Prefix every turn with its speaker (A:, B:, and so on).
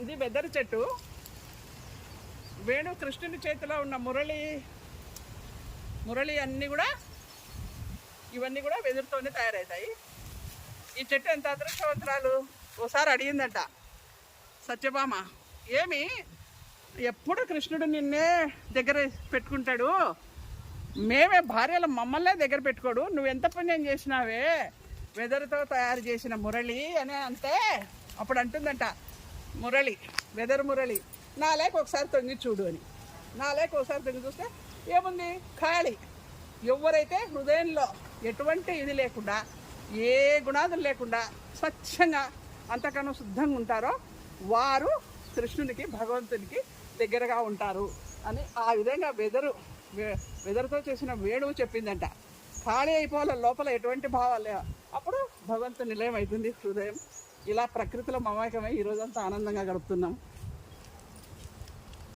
A: ఇది బెదరు చెట్టు. వేణు కృష్ణుని చేతిలో ఉన్న మురళి అన్నీ కూడా ఇవన్నీ కూడా వెదురుతోనే తయారవుతాయి. ఈ చెట్టు ఎంత అదృష్టవంతురాలు. ఓసారి అడిగిందంట సత్యభామ, ఏమి ఎప్పుడు కృష్ణుడు నిన్నే దగ్గర పెట్టుకుంటాడు, మేమే భార్యలు మమ్మల్నే దగ్గర పెట్టుకోడు, నువ్వెంత పుణ్యం చేసినావే వెదరుతో తయారు చేసిన మురళి అని అంటే, అప్పుడు అంటుందంట వెదరు మురళి, నా లేక ఒకసారి తొంగి చూడు అని. నా లేక ఒకసారి తొంగి చూస్తే ఏముంది, ఖాళీ. ఎవరైతే హృదయంలో ఎటువంటి ఇది లేకుండా, ఏ గుణాదులు లేకుండా స్వచ్ఛంగా అంతకన్నా శుద్ధంగా ఉంటారో వారు కృష్ణునికి భగవంతునికి దగ్గరగా ఉంటారు అని ఆ విధంగా వెదరుతో చేసిన వేణువు చెప్పిందంట. ఖాళీ అయిపోవాలి, లోపల ఎటువంటి భావాలు లేవు, అప్పుడు భగవంతుని నిలయం అవుతుంది హృదయం. ఇలా ప్రకృతిలో మమేకమై ఈరోజంతా ఆనందంగా గడుపుతున్నాం.